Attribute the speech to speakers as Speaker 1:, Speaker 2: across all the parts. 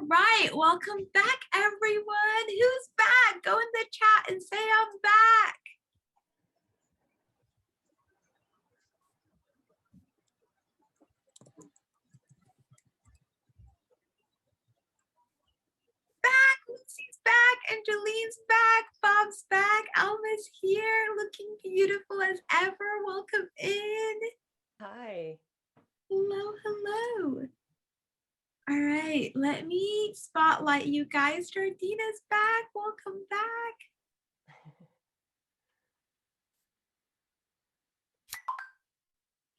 Speaker 1: right, welcome back, everyone. Who's back? Go in the chat and say I'm back. Back, Lucy's back, Angeline's back, Bob's back, Alma's here, looking beautiful as ever. Welcome in.
Speaker 2: Hi.
Speaker 1: Hello, hello. All right, let me spotlight you guys. Jardina's back. Welcome back.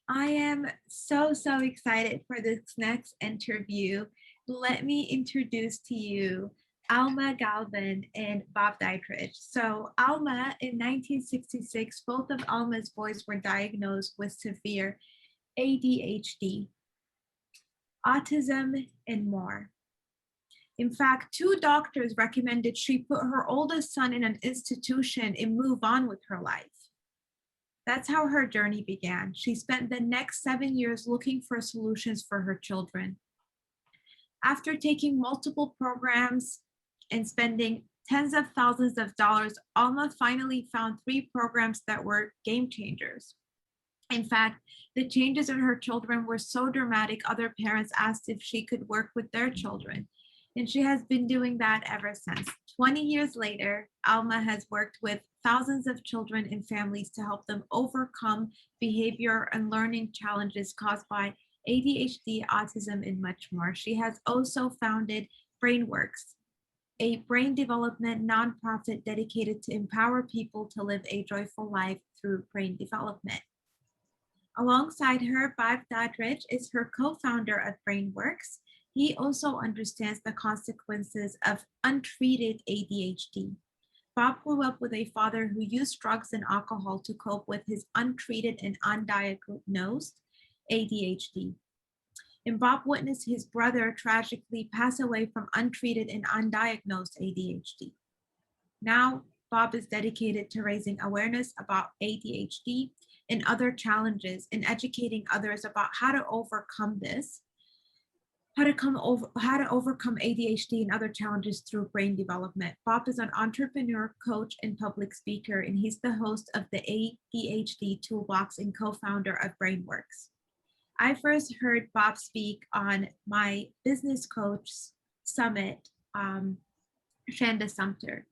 Speaker 1: I am so excited for this next interview. Let me introduce to you Alma Galvin and Bob Dietrich. So Alma, in 1966, both of Alma's boys were diagnosed with severe ADHD, autism, and more. In fact, 2 doctors recommended she put her oldest son in an institution and move on with her life. That's how her journey began. She spent the next 7 years looking for solutions for her children. After taking multiple programs and spending tens of thousands of dollars, Alma finally found 3 programs that were game changers. In fact, the changes in her children were so dramatic, other parents asked if she could work with their children. And she has been doing that ever since. 20 years later, Alma has worked with thousands of children and families to help them overcome behavior and learning challenges caused by ADHD, autism, and much more. She has also founded BrainWorks, a brain development nonprofit dedicated to empower people to live a joyful life through brain development. Alongside her, Bob Dietrich is her co-founder of BrainWorks. He also understands the consequences of untreated ADHD. Bob grew up with a father who used drugs and alcohol to cope with his untreated and undiagnosed ADHD. And Bob witnessed his brother tragically pass away from untreated and undiagnosed ADHD. Now, Bob is dedicated to raising awareness about ADHD and other challenges and educating others about how to overcome this, how to overcome ADHD and other challenges through brain development. Bob is an entrepreneur, coach, and public speaker, and he's the host of the ADHD Toolbox and co-founder of BrainWorks. I first heard Bob speak on my business coach summit, Shanda Sumter.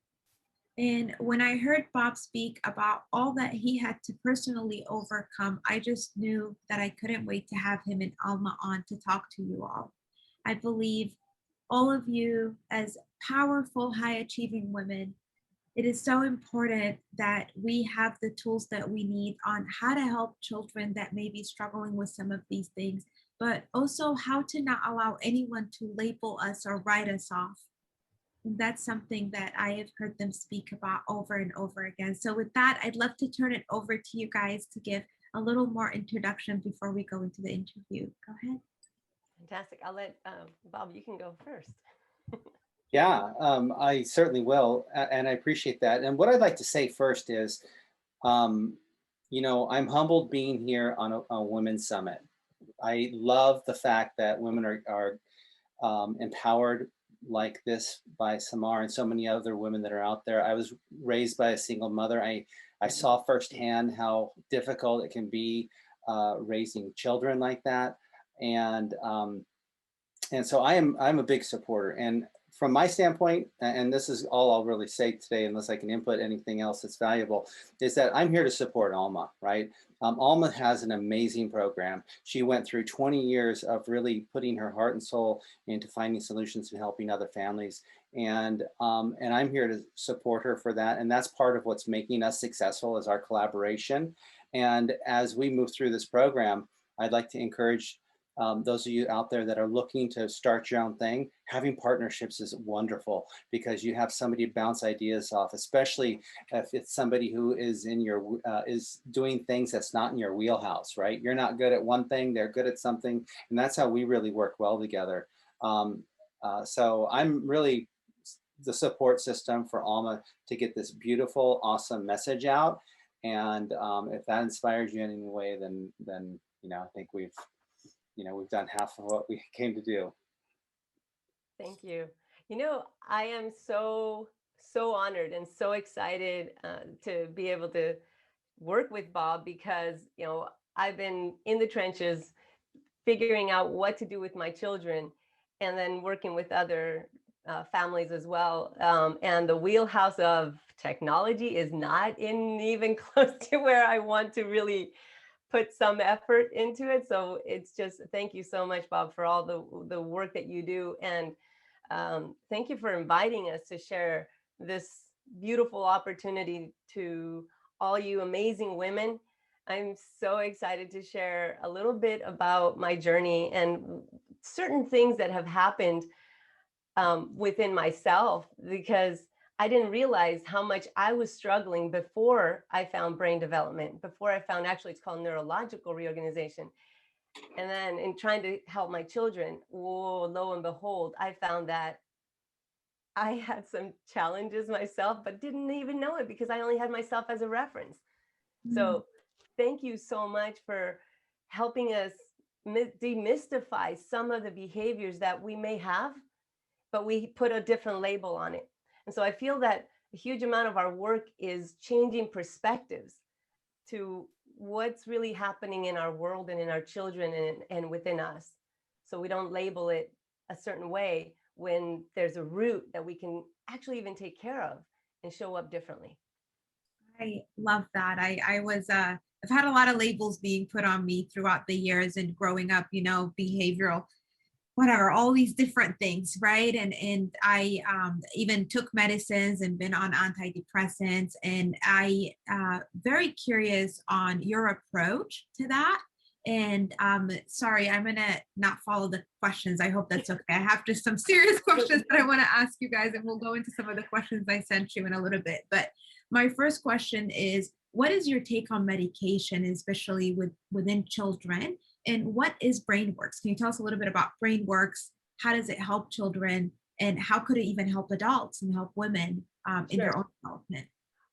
Speaker 1: And when I heard Bob speak about all that he had to personally overcome, I just knew that I couldn't wait to have him and Alma on to talk to you all. I believe all of you as powerful, high-achieving women, it is so important that we have the tools that we need on how to help children that may be struggling with some of these things, but also how to not allow anyone to label us or write us off. And that's something that I have heard them speak about over and over again. So with that, I'd love to turn it over to you guys to give a little more introduction before we go into the interview. Go ahead.
Speaker 2: Fantastic. I'll let Bob, you can go first.
Speaker 3: Yeah, I certainly will. And I appreciate that. And what I'd like to say first is, you know, I'm humbled being here on a Women's Summit. I love the fact that women are empowered like this by Samar and so many other women that are out there. I was raised by a single mother. I saw firsthand how difficult it can be raising children like that. And so I'm a big supporter. And from my standpoint, and this is all I'll really say today, unless I can input anything else that's valuable, is that I'm here to support Alma, right? Alma has an amazing program. She went through 20 years of really putting her heart and soul into finding solutions and helping other families. And I'm here to support her for that. And that's part of what's making us successful is our collaboration. And as we move through this program, I'd like to encourage those of you out there that are looking to start your own thing, having partnerships is wonderful because you have somebody to bounce ideas off, especially if it's somebody who is in your is doing things that's not in your wheelhouse, right? You're not good at one thing, they're good at something, and that's how we really work well together. So I'm really the support system for Alma to get this beautiful, awesome message out. And if that inspires you in any way, then you know, I think we've done half of what we came to do.
Speaker 2: Thank you. You know, I am so honored and so excited to be able to work with Bob because, you know, I've been in the trenches figuring out what to do with my children and then working with other families as well. And the wheelhouse of technology is not in even close to where I want to really put some effort into it. So it's just, thank you so much, Bob, for all the work that you do. And thank you for inviting us to share this beautiful opportunity to all you amazing women. I'm so excited to share a little bit about my journey and certain things that have happened within myself, because I didn't realize how much I was struggling before I found brain development, before I found, actually it's called neurological reorganization. And then in trying to help my children, whoa, lo and behold, I found that I had some challenges myself, but didn't even know it because I only had myself as a reference. So thank you so much for helping us demystify some of the behaviors that we may have, but we put a different label on it. And so I feel that a huge amount of our work is changing perspectives to what's really happening in our world and in our children and within us. So we don't label it a certain way when there's a root that we can actually even take care of and show up differently.
Speaker 1: I love that. I've had a lot of labels being put on me throughout the years and growing up, you know, behavioral, whatever, all these different things, right? And I even took medicines and been on antidepressants. And I very curious on your approach to that. And sorry, I'm gonna not follow the questions. I hope that's okay. I have just some serious questions that I want to ask you guys, and we'll go into some of the questions I sent you in a little bit. But my first question is, what is your take on medication, especially within children? And what is BrainWorx? Can you tell us a little bit about BrainWorx? How does it help children? And how could it even help adults and help women in their own development?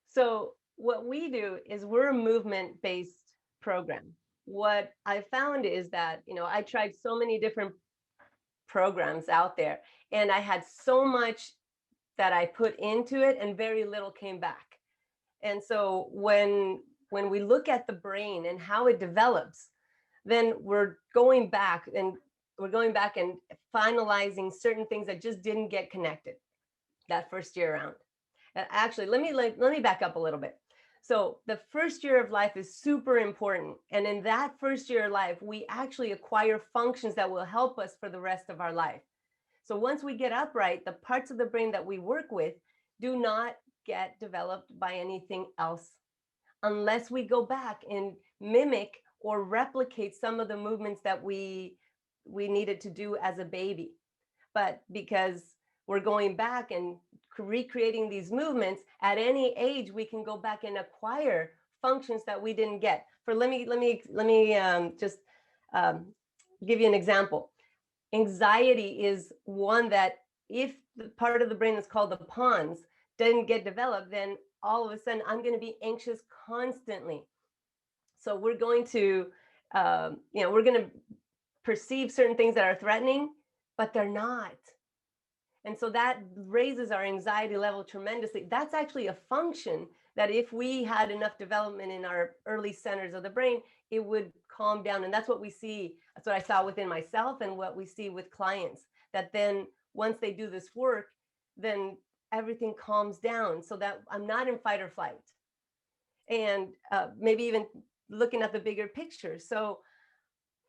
Speaker 2: So what we do is we're a movement-based program. What I found is that, you know, I tried so many different programs out there, and I had so much that I put into it and very little came back. And so when we look at the brain and how it develops, then we're going back and finalizing certain things that just didn't get connected that first year around. Actually, let me back up a little bit. So the first year of life is super important. And in that first year of life, we actually acquire functions that will help us for the rest of our life. So once we get upright, the parts of the brain that we work with do not get developed by anything else unless we go back and mimic or replicate some of the movements that we needed to do as a baby. But because we're going back and recreating these movements, at any age we can go back and acquire functions that we didn't get. Let me just give you an example. Anxiety is one that, if the part of the brain that's called the Pons didn't get developed, then all of a sudden I'm going to be anxious constantly. So we're going to, we're going to perceive certain things that are threatening, but they're not. And so that raises our anxiety level tremendously. That's actually a function that if we had enough development in our early centers of the brain, it would calm down. And that's what we see. That's what I saw within myself and what we see with clients, that then once they do this work, then everything calms down so that I'm not in fight or flight. And maybe even looking at the bigger picture. So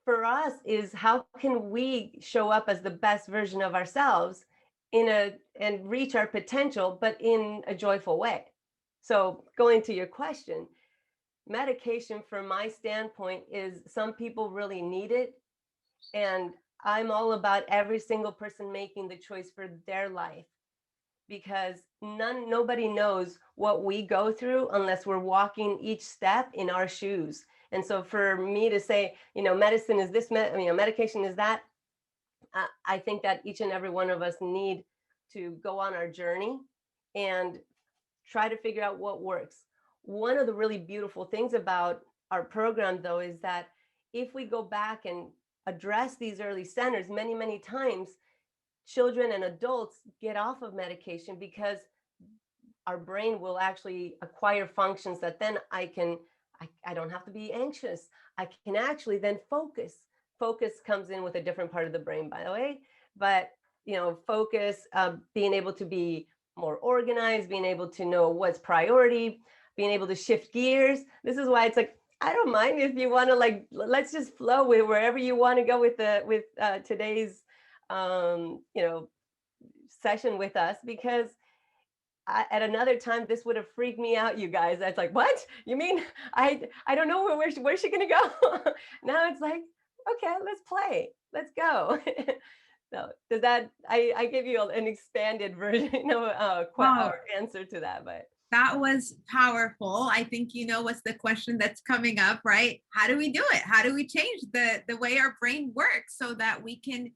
Speaker 2: for us is, how can we show up as the best version of ourselves and reach our potential, but in a joyful way? So going to your question, medication from my standpoint is, some people really need it. And I'm all about every single person making the choice for their life, because nobody knows what we go through unless we're walking each step in our shoes. And so for me to say, medicine is this, medication is that, I think that each and every one of us need to go on our journey and try to figure out what works. One of the really beautiful things about our program, though, is that if we go back and address these early centers many, many times, children and adults get off of medication because our brain will actually acquire functions that then I don't have to be anxious. I can actually then focus. Focus comes in with a different part of the brain, by the way, but focus, being able to be more organized, being able to know what's priority, being able to shift gears. This is why it's like, I don't mind if you want to, like, let's just flow with wherever you want to go with today's session with us, because at another time this would have freaked me out, you guys. That's like, what you mean? I don't know where's she gonna go. Now it's like, okay, let's play, let's go. So does that, I give you an expanded version of our answer to that, but
Speaker 1: that was powerful. I think what's the question that's coming up, right? How do we do it? How do we change the way our brain works so that we can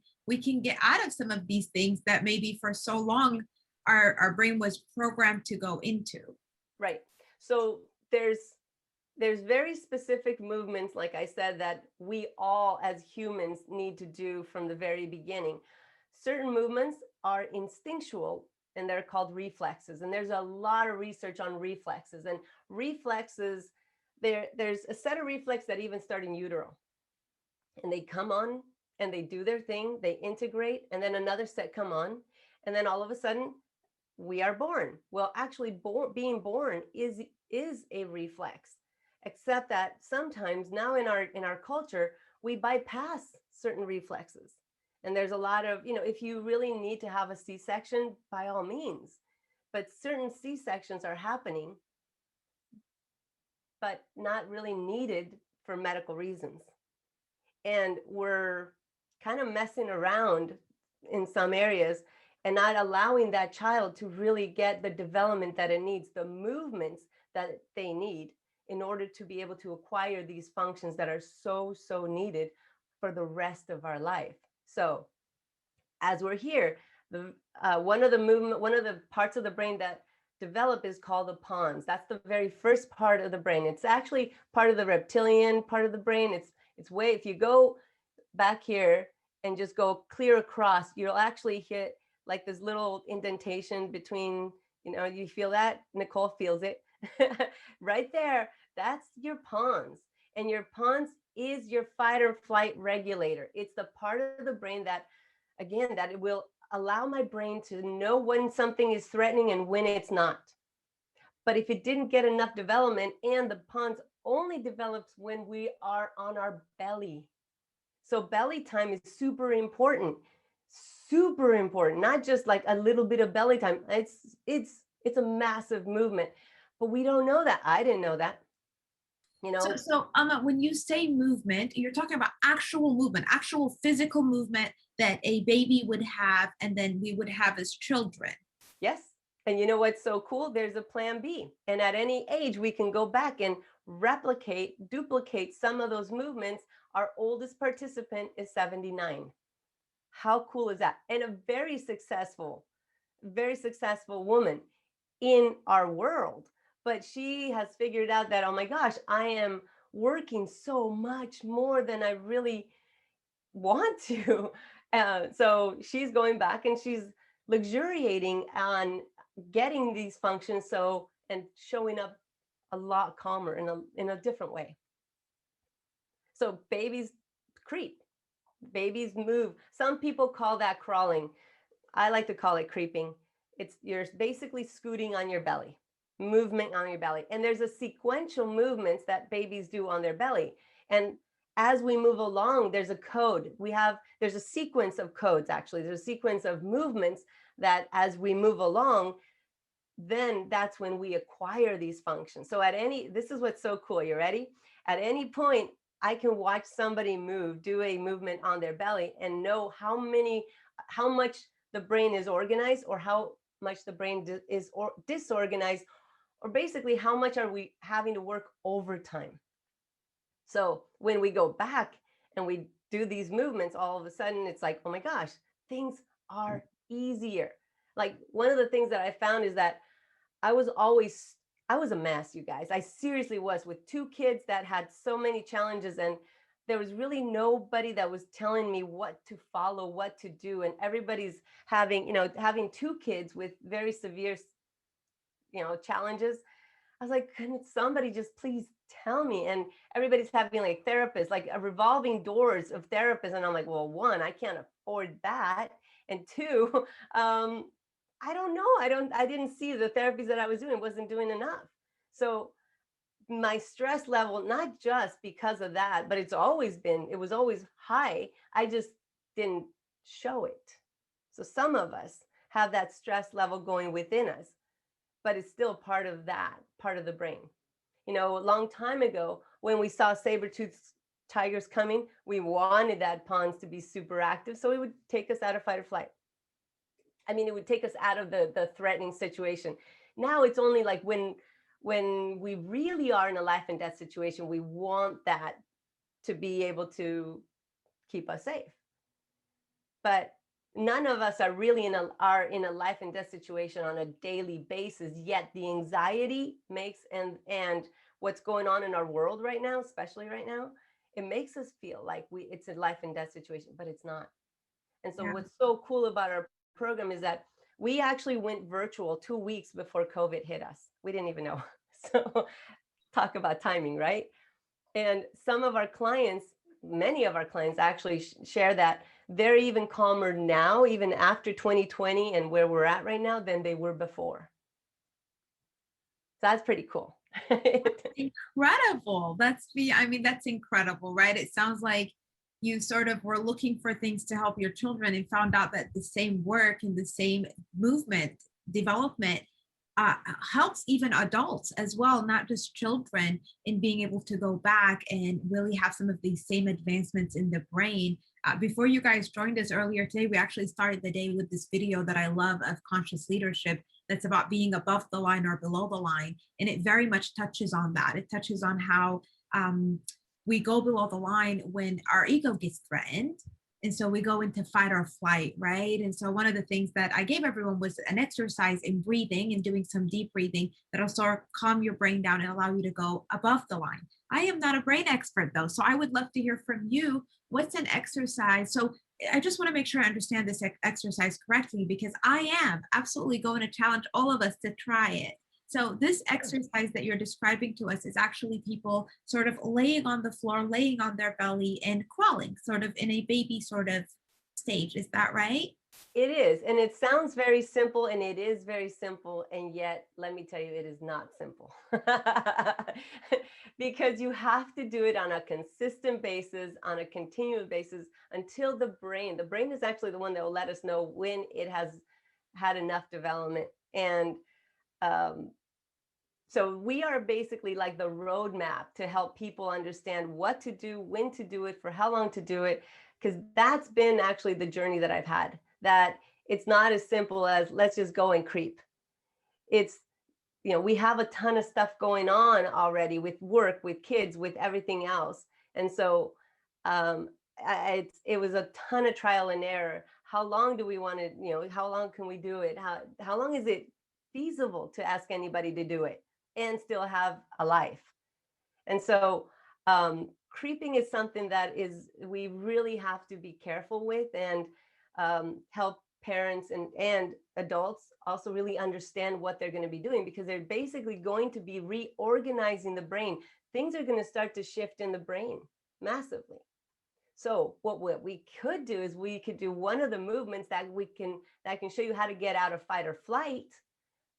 Speaker 1: get out of some of these things that maybe for so long our brain was programmed to go into?
Speaker 2: Right. So there's very specific movements, like I said, that we all as humans need to do from the very beginning. Certain movements are instinctual, and they're called reflexes. And there's a lot of research on reflexes. And reflexes, there's a set of reflexes that even start in utero. And they come on and they do their thing, they integrate, and then another set come on. And then all of a sudden, we are born. Well, actually, being born is a reflex, except that sometimes now in our culture, we bypass certain reflexes. And there's a lot of, if you really need to have a C-section, by all means, but certain C-sections are happening, but not really needed for medical reasons. And we're kind of messing around in some areas and not allowing that child to really get the development that it needs, the movements that they need in order to be able to acquire these functions that are so, so needed for the rest of our life. So as we're here, one of the parts of the brain that develop is called the pons. That's the very first part of the brain. It's actually part of the reptilian part of the brain. It's way, if you go back here and just go clear across, you'll actually hit like this little indentation between, you feel that? Nicole feels it. Right there, that's your pons. And your pons is your fight or flight regulator. It's the part of the brain that, again, that it will allow my brain to know when something is threatening and when it's not. But if it didn't get enough development, and the pons only develops when we are on our belly. So belly time is super important, not just like a little bit of belly time. It's a massive movement, but we don't know that. I didn't know that.
Speaker 1: So when you say movement, you're talking about actual movement, actual physical movement that a baby would have, and then we would have as children.
Speaker 2: Yes. And you know what's so cool? There's a plan B. And at any age, we can go back and duplicate some of those movements. Our oldest participant is 79. How cool is that? And a very successful woman in our world. But she has figured out that, oh my gosh, I am working so much more than I really want to. So she's going back and she's luxuriating on getting these functions and showing up a lot calmer in a different way. So babies creep, babies move. Some people call that crawling. I like to call it creeping. You're basically scooting on your belly, movement on your belly. And there's a sequential movements that babies do on their belly. And as we move along, there's a code. There's a sequence of codes, actually. There's a sequence of movements that as we move along, then that's when we acquire these functions. So this is what's so cool. You ready? At any point, I can watch somebody do a movement on their belly and know how much the brain is organized, or how much the brain is disorganized, or basically how much are we having to work overtime. So when we go back and we do these movements, all of a sudden it's like, oh my gosh, things are easier. Like one of the things that I found is that I was a mess, you guys. I seriously was, with two kids that had so many challenges, and there was really nobody that was telling me what to follow, what to do. And everybody's having, having two kids with very severe, challenges. I was like, can somebody just please tell me? And everybody's having like therapists, like a revolving doors of therapists. And I'm like, well, one, I can't afford that. And two, I don't know. I didn't see the therapies that I was doing wasn't doing enough. So my stress level, not just because of that, but it was always high. I just didn't show it. So some of us have that stress level going within us, but it's still part of the brain. A long time ago, when we saw saber-toothed tigers coming, we wanted that Pons to be super active. So it would take us out of fight or flight. I mean, it would take us out of the threatening situation. Now it's only like when we really are in a life and death situation, we want that to be able to keep us safe. But none of us are really in a life and death situation on a daily basis, yet the anxiety makes and what's going on in our world right now, especially right now, it makes us feel like it's a life and death situation, but it's not. And so what's so cool about our program is that we actually went virtual 2 weeks before COVID hit us. We didn't even know. So talk about timing, right? And some of our clients, many of our clients actually share that they're even calmer now, even after 2020 and where we're at right now, than they were before. So that's pretty cool.
Speaker 1: Incredible. That's incredible, right? It sounds like you sort of were looking for things to help your children and found out that the same work and the same movement development helps even adults as well, not just children, in being able to go back and really have some of these same advancements in the brain. Before you guys joined us earlier today, we actually started the day with this video that I love of conscious leadership that's about being above the line or below the line. And it very much touches on that. It touches on how we go below the line when our ego gets threatened. And so we go into fight or flight, right? And so one of the things that I gave everyone was an exercise in breathing and doing some deep breathing that'll sort of calm your brain down and allow you to go above the line. I am not a brain expert though, so I would love to hear from you. What's an exercise? So I just want to make sure I understand this exercise correctly, because I am absolutely going to challenge all of us to try it. So this exercise that you're describing to us is actually people sort of laying on the floor, laying on their belly and crawling, sort of in a baby sort of stage. Is that right?
Speaker 2: It is. And it sounds very simple, and it is very simple. And yet, let me tell you, it is not simple. Because you have to do it on a consistent basis, on a continuous basis, until the brain is actually the one that will let us know when it has had enough development. And so we are basically like the roadmap to help people understand what to do, when to do it, for how long to do it, because that's been actually the journey that I've had, that it's not as simple as let's just go and creep. It's, we have a ton of stuff going on already with work, with kids, with everything else. And so it was a ton of trial and error. How long do we want to, how long can we do it? How long is it feasible to ask anybody to do it and still have a life? And so creeping is something that we really have to be careful with, and help parents and adults also really understand what they're going to be doing, because they're basically going to be reorganizing the brain. Things are going to start to shift in the brain massively. So what we could do is we could do one of the movements that can show you how to get out of fight or flight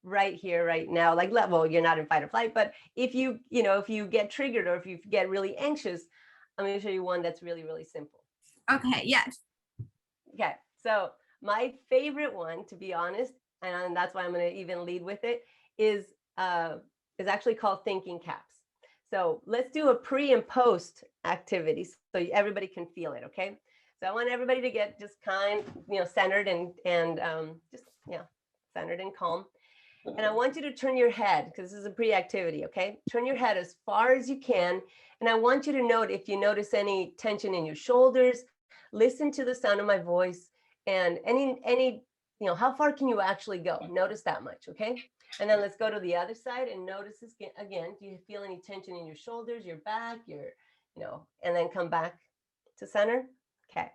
Speaker 2: right here, right now. Like, well, you're not in fight or flight, but if you get triggered or if you get really anxious, I'm going to show you one that's really, really simple.
Speaker 1: Okay, yes.
Speaker 2: Okay, so my favorite one, to be honest, and that's why I'm going to even lead with it, is actually called thinking caps. So let's do a pre and post activity so everybody can feel it, okay? So I want everybody to get just centered and just centered and calm. And I want you to turn your head, because this is a pre-activity, okay? Turn your head as far as you can. And I want you to note if you notice any tension in your shoulders, listen to the sound of my voice, and any how far can you actually go? Notice that much, okay? And then let's go to the other side and notice this again. Do you feel any tension in your shoulders, your back, your and then come back to center. Okay.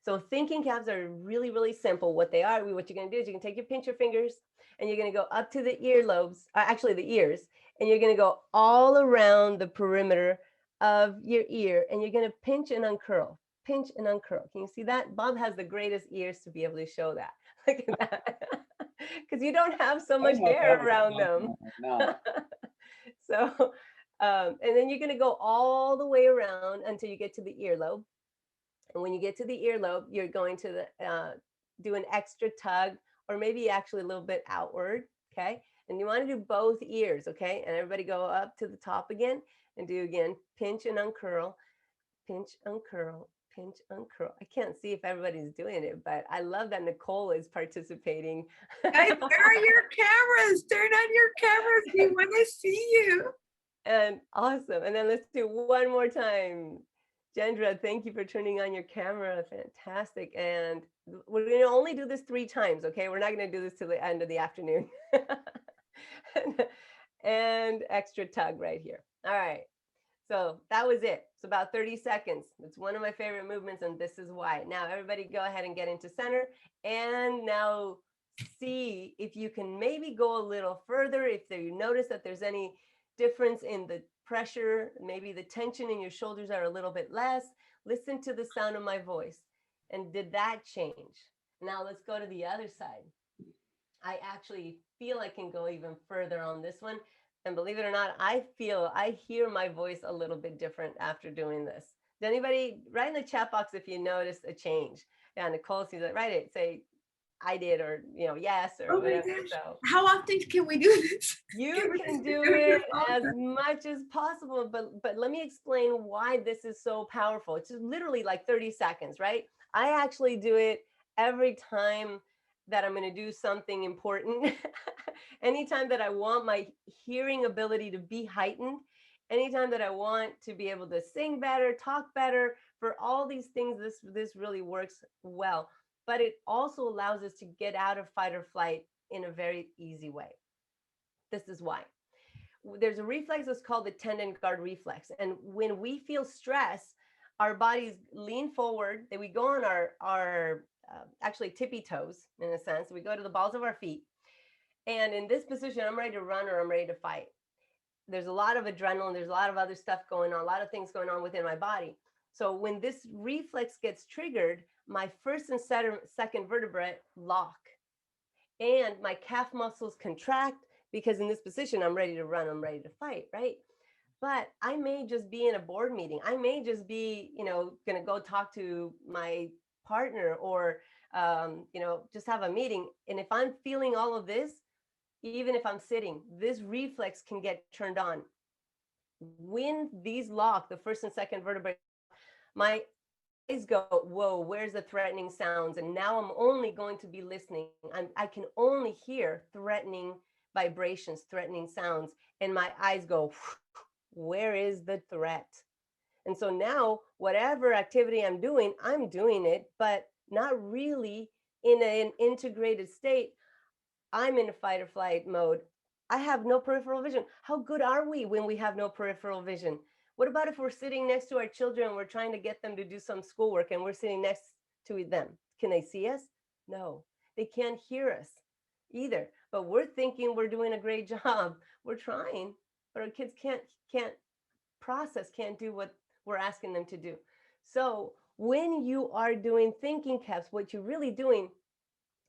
Speaker 2: So thinking caps are really, really simple. What they are, what you're going to do is you can take your pincher fingers and you're going to go up to the earlobes, actually the ears, and you're going to go all around the perimeter of your ear, and you're going to pinch and uncurl, pinch and uncurl. Can you see that? Bob has the greatest ears to be able to show that. Look at that. Because you don't have so much hair around them.
Speaker 3: No.
Speaker 2: So, and then you're going to go all the way around until you get to the earlobe. And when you get to the earlobe, you're going to do an extra tug, or maybe actually a little bit outward, okay? And you want to do both ears, okay? And everybody go up to the top again and do again, pinch and uncurl, pinch, uncurl, pinch, uncurl. I can't see if everybody's doing it, but I love that Nicole is participating.
Speaker 1: Guys, where are your cameras? Turn on your cameras. We want to see you.
Speaker 2: And awesome. And then let's do one more time. Jendra, thank you for turning on your camera. Fantastic. And we're going to only do this 3 times, okay? We're not going to do this till the end of the afternoon. And extra tug right here. All right. So that was it. It's about 30 seconds. It's one of my favorite movements, and this is why. Now, everybody go ahead and get into center. And now see if you can maybe go a little further. If you notice that there's any difference in the pressure, maybe the tension in your shoulders are a little bit less. Listen to the sound of my voice. And did that change? Now let's go to the other side. I actually feel I can go even further on this one. And believe it or not, I hear my voice a little bit different after doing this. Does anybody write in the chat box if you noticed a change? Yeah, Nicole sees it. Write it. Say, I did, or yes, or whatever. So
Speaker 1: how often can we do this?
Speaker 2: You can do it as much as possible, but let me explain why this is so powerful. It's just literally like 30 seconds, right? I actually do it every time that I'm going to do something important. Anytime that I want my hearing ability to be heightened, anytime that I want to be able to sing better, talk better, for all these things, this really works well. But it also allows us to get out of fight or flight in a very easy way. This is why. There's a reflex that's called the tendon guard reflex. And when we feel stress, our bodies lean forward, then we go on our actually tippy toes, in a sense. We go to the balls of our feet. And in this position, I'm ready to run or I'm ready to fight. There's a lot of adrenaline. There's a lot of other stuff going on, a lot of things going on within my body. So when this reflex gets triggered, my first and second vertebrae lock. And my calf muscles contract, because in this position, I'm ready to run, I'm ready to fight, right? But I may just be in a board meeting. I may just be, going to go talk to my partner, or, just have a meeting. And if I'm feeling all of this, even if I'm sitting, this reflex can get turned on. When these lock, the first and second vertebrae, my eyes go, whoa, where's the threatening sounds? And now I'm only going to be listening. I can only hear threatening vibrations, threatening sounds. And my eyes go, where is the threat? And so now whatever activity I'm doing it, but not really in an integrated state. I'm in a fight or flight mode. I have no peripheral vision. How good are we when we have no peripheral vision? What about if we're sitting next to our children and we're trying to get them to do some schoolwork and we're sitting next to them? Can they see us? No, they can't hear us either. But we're thinking we're doing a great job. We're trying, but our kids can't process, can't do what we're asking them to do. So when you are doing thinking caps, what you're really doing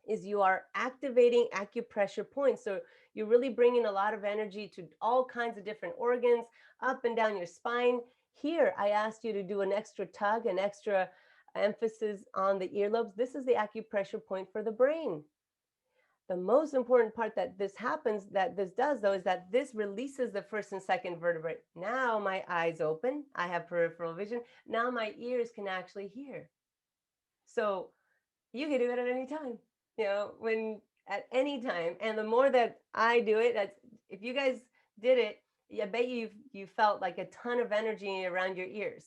Speaker 2: is you are activating acupressure points. So you're really bringing a lot of energy to all kinds of different organs, up and down your spine. Here, I asked you to do an extra tug, an extra emphasis on the earlobes. This is the acupressure point for the brain. The most important part that this happens, that this does though, is that this releases the first and second vertebrae. Now my eyes open, I have peripheral vision. Now my ears can actually hear. So you can do it at any time. When at any time. And the more that I do it, if you guys did it, I bet you felt like a ton of energy around your ears.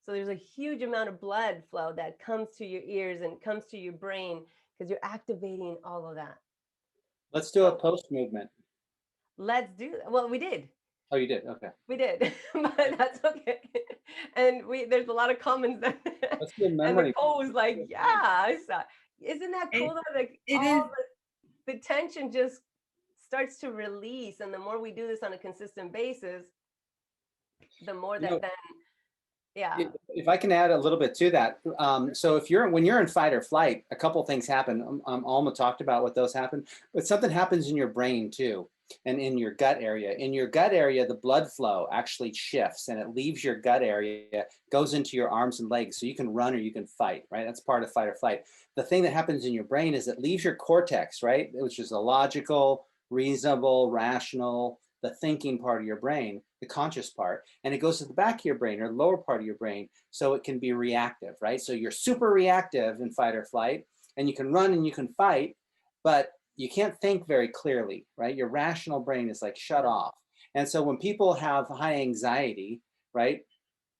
Speaker 2: So there's a huge amount of blood flow that comes to your ears and comes to your brain, because you're activating all of that.
Speaker 3: Let's do a post movement.
Speaker 2: Let's do that. Well, we did.
Speaker 3: Oh, you did? Okay.
Speaker 2: We did, but that's okay. And there's a lot of comments that,
Speaker 3: That's good
Speaker 2: and
Speaker 3: memory.
Speaker 2: Nicole was like, yeah, I saw. Isn't that
Speaker 1: It,
Speaker 2: cool though? Like
Speaker 1: it is.
Speaker 2: all the tension just starts to release. And the more we do this on a consistent basis, the more
Speaker 3: You
Speaker 2: that
Speaker 3: know,
Speaker 2: then, yeah.
Speaker 3: if I can add a little bit to that. So if when you're in fight or flight, a couple things happen. Alma talked about what those happen, but something happens in your brain too, and in your gut area. In your gut area, the blood flow actually shifts and it leaves your gut area, goes into your arms and legs. So you can run or you can fight, right? That's part of fight or flight. The thing that happens in your brain is it leaves your cortex, right? Which is a logical, reasonable, rational, the thinking part of your brain, the conscious part, and it goes to the back of your brain or lower part of your brain, so it can be reactive, right? So you're super reactive in fight or flight, and you can run and you can fight, but you can't think very clearly, right? Your rational brain is like shut off. And so when people have high anxiety, right,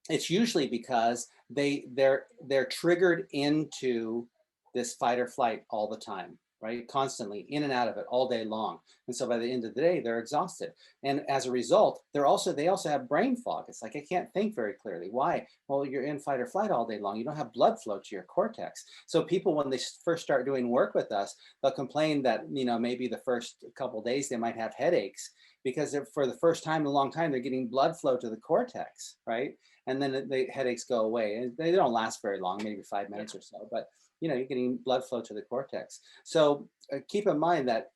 Speaker 3: it's usually because they're triggered into this fight or flight all the time, right? Constantly in and out of it all day long. And so by the end of the day, they're exhausted. And as a result, they also have brain fog. It's like, I can't think very clearly. Why? Well, you're in fight or flight all day long. You don't have blood flow to your cortex. So people, when they first start doing work with us, they'll complain that, maybe the first couple of days they might have headaches because for the first time in a long time, they're getting blood flow to the cortex, right? And then the headaches go away. And they don't last very long, maybe 5 minutes or so, but you're getting blood flow to the cortex. So keep in mind that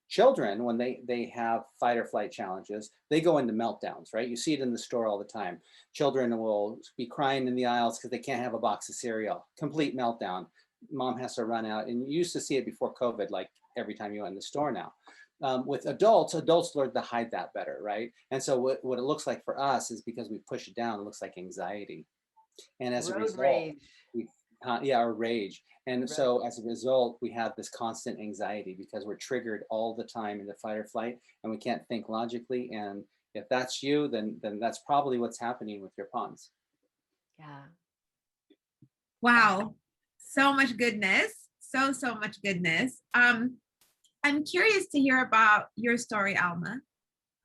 Speaker 3: children, when they have fight or flight challenges, they go into meltdowns, right? You see it in the store all the time. Children will be crying in the aisles because they can't have a box of cereal. Complete meltdown. Mom has to run out. And you used to see it before COVID, like every time you went in the store now. With adults learn to hide that better, right? And so what it looks like for us is because we push it down, it looks like anxiety. And as a
Speaker 2: Road
Speaker 3: result,
Speaker 2: rage.
Speaker 3: or rage. And so as a result, we have this constant anxiety because we're triggered all the time into fight or flight and we can't think logically. And if that's you, then that's probably what's happening with your Pons.
Speaker 2: Yeah.
Speaker 1: Wow. So much goodness. So much goodness. I'm curious to hear about your story, Alma,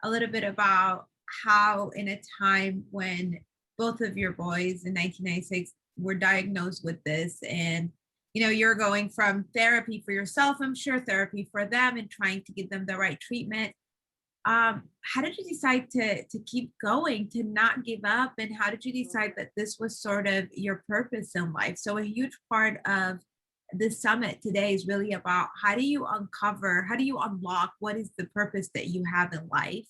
Speaker 1: a little bit about how in a time when both of your boys in 1996 were diagnosed with this, and you're going from therapy for yourself, I'm sure, therapy for them, and trying to give them the right treatment. How did you decide to keep going, to not give up, and how did you decide that this was sort of your purpose in life? So a huge part of this summit today is really about how do you unlock what is the purpose that you have in life,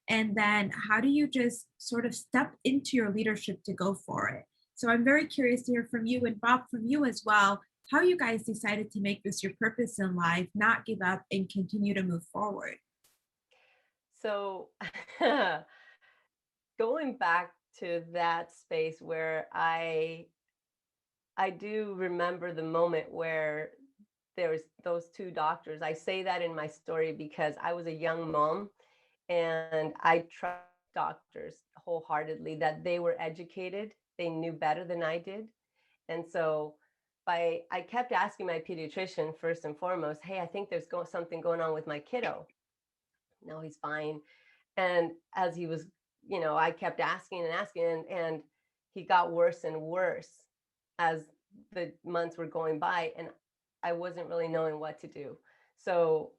Speaker 1: and then how do you just sort of step into your leadership to go for it. So I'm very curious to hear from you, and Bob, from you as well, how you guys decided to make this your purpose in life, not give up, and continue to move forward.
Speaker 2: So going back to that space where I do remember the moment where there was those two doctors. I say that in my story because I was a young mom and I trust doctors wholeheartedly that they were educated. They knew better than I did. And so I kept asking my pediatrician first and foremost, hey, I think there's something going on with my kiddo. No, he's fine. And as he was, I kept asking and asking, and he got worse and worse as the months were going by, and I wasn't really knowing what to do. So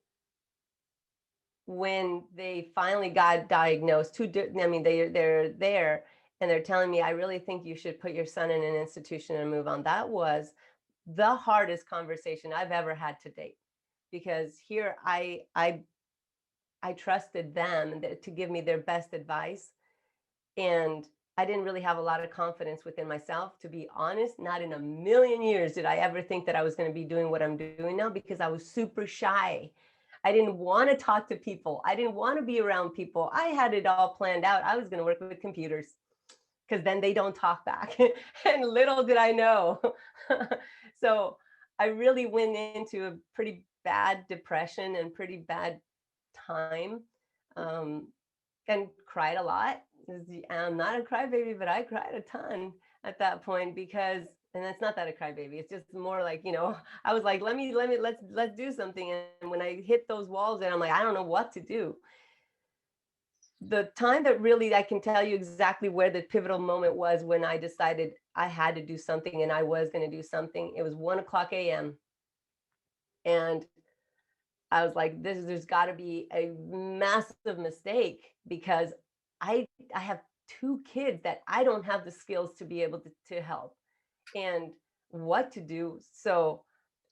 Speaker 2: when they finally got diagnosed, they're there and they're telling me, I really think you should put your son in an institution and move on. That was the hardest conversation I've ever had to date, because here I trusted them to give me their best advice. And I didn't really have a lot of confidence within myself, to be honest. Not in a million years did I ever think that I was going to be doing what I'm doing now, because I was super shy. I didn't want to talk to people. I didn't want to be around people. I had it all planned out. I was going to work with computers because then they don't talk back. And little did I know. So I really went into a pretty bad depression and pretty bad time, and cried a lot. I'm not a crybaby, but I cried a ton at that point, because, and it's not that a crybaby, it's just more like, I was like, let's do something. And when I hit those walls, and I'm like, I don't know what to do. the time that really I can tell you exactly where the pivotal moment was when I decided I had to do something and I was going to do something. It was 1:00 a.m. And I was like, there's got to be a massive mistake because I have 2 kids that I don't have the skills to be able to help and what to do. So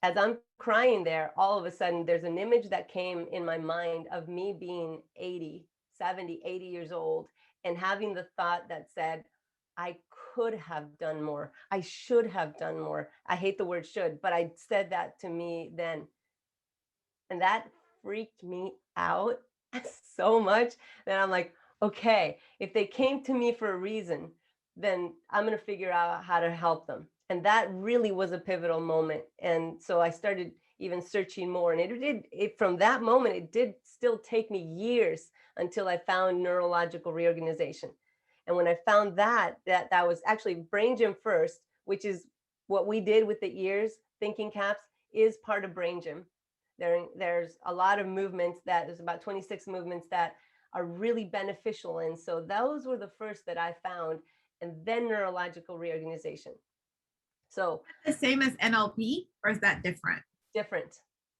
Speaker 2: as I'm crying there, all of a sudden there's an image that came in my mind of me being 80, 70, 80 years old and having the thought that said, I could have done more. I should have done more. I hate the word should, but I said that to me then. And that freaked me out so much that I'm like, okay, if they came to me for a reason, then I'm going to figure out how to help them. And that really was a pivotal moment. And so I started even searching more. And from that moment, it did still take me years until I found neurological reorganization. And when I found that was actually brain gym first, which is what we did with the ears, thinking caps, is part of brain gym. There's a lot of movements there's about 26 movements that are really beneficial. And so those were the first that I found, and then neurological reorganization. So
Speaker 1: The same as NLP, or is that different?
Speaker 2: different,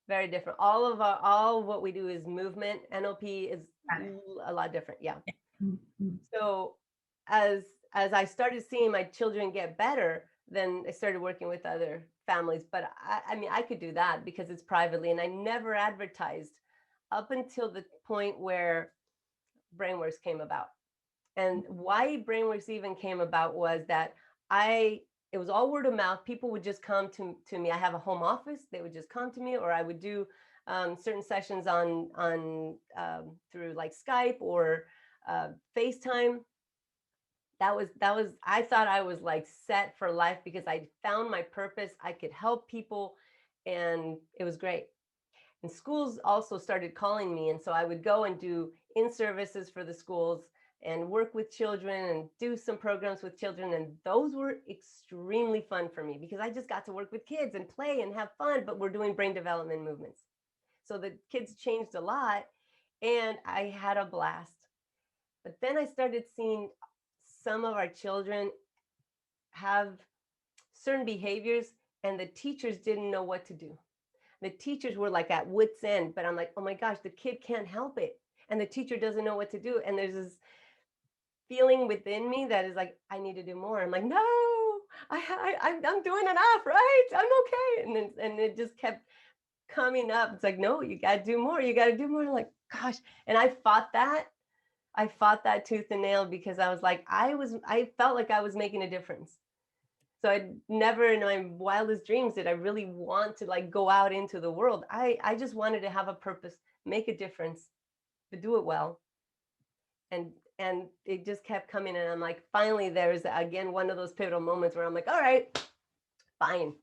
Speaker 2: very different. All of what we do is movement. NLP is a lot different. Yeah.
Speaker 1: Mm-hmm.
Speaker 2: So as I started seeing my children get better, then I started working with other families. But I mean, I could do that because it's privately, and I never advertised up until the point where BrainWorx came about. And why BrainWorx even came about was that it was all word of mouth. People would just come to me. I have a home office. They would just come to me, or I would do certain sessions on through like Skype or FaceTime. That was I thought I was like set for life because I found my purpose. I could help people, and it was great. And schools also started calling me, and so I would go and do in-services for the schools and work with children and do some programs with children. And those were extremely fun for me because I just got to work with kids and play and have fun, but we're doing brain development movements. So the kids changed a lot and I had a blast. But then I started seeing some of our children have certain behaviors and the teachers didn't know what to do. The teachers were like at wit's end, but I'm like, oh my gosh, the kid can't help it. And the teacher doesn't know what to do. And there's this feeling within me that is like, I need to do more. I'm like, no, I'm doing enough, right? I'm okay. And it just kept coming up. It's like, no, you got to do more. You got to do more. Like, gosh. And I fought that tooth and nail because I was like, I felt like I was making a difference. So I never in my wildest dreams did I really want to like go out into the world. I just wanted to have a purpose, make a difference, but do it well. And it just kept coming. And I'm like, finally, there's again, one of those pivotal moments where I'm like, all right, fine.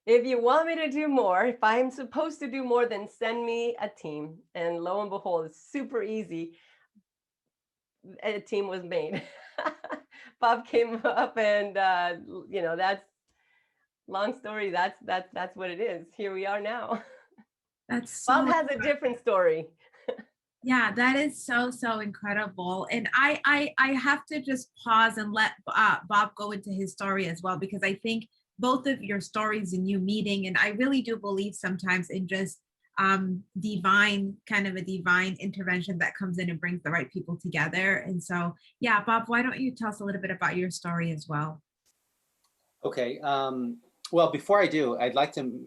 Speaker 2: If you want me to do more, if I'm supposed to do more, then send me a team. And lo and behold, it's super easy. A team was made. Bob came up and, that's long story. That's what it is. Here we are now.
Speaker 1: That's so
Speaker 2: Bob has a different story.
Speaker 1: Yeah, that is so incredible. And I have to just pause and let Bob go into his story as well, because I think both of your stories and you meeting, and I really do believe sometimes in just divine intervention that comes in and brings the right people together. And so, yeah, Bob, why don't you tell us a little bit about your story as well?
Speaker 3: Okay. Well, before I do, I'd like to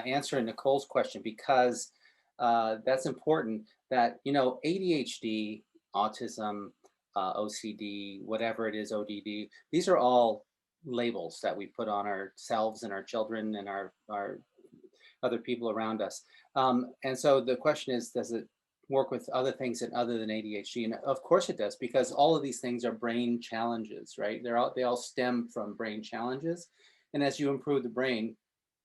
Speaker 3: answer Nicole's question because that's important. That ADHD, autism, OCD, whatever it is, ODD. These are all labels that we put on ourselves and our children and our other people around us. And so the question is, does it work with other things other than ADHD? And of course it does, because all of these things are brain challenges, right? They all stem from brain challenges. And as you improve the brain,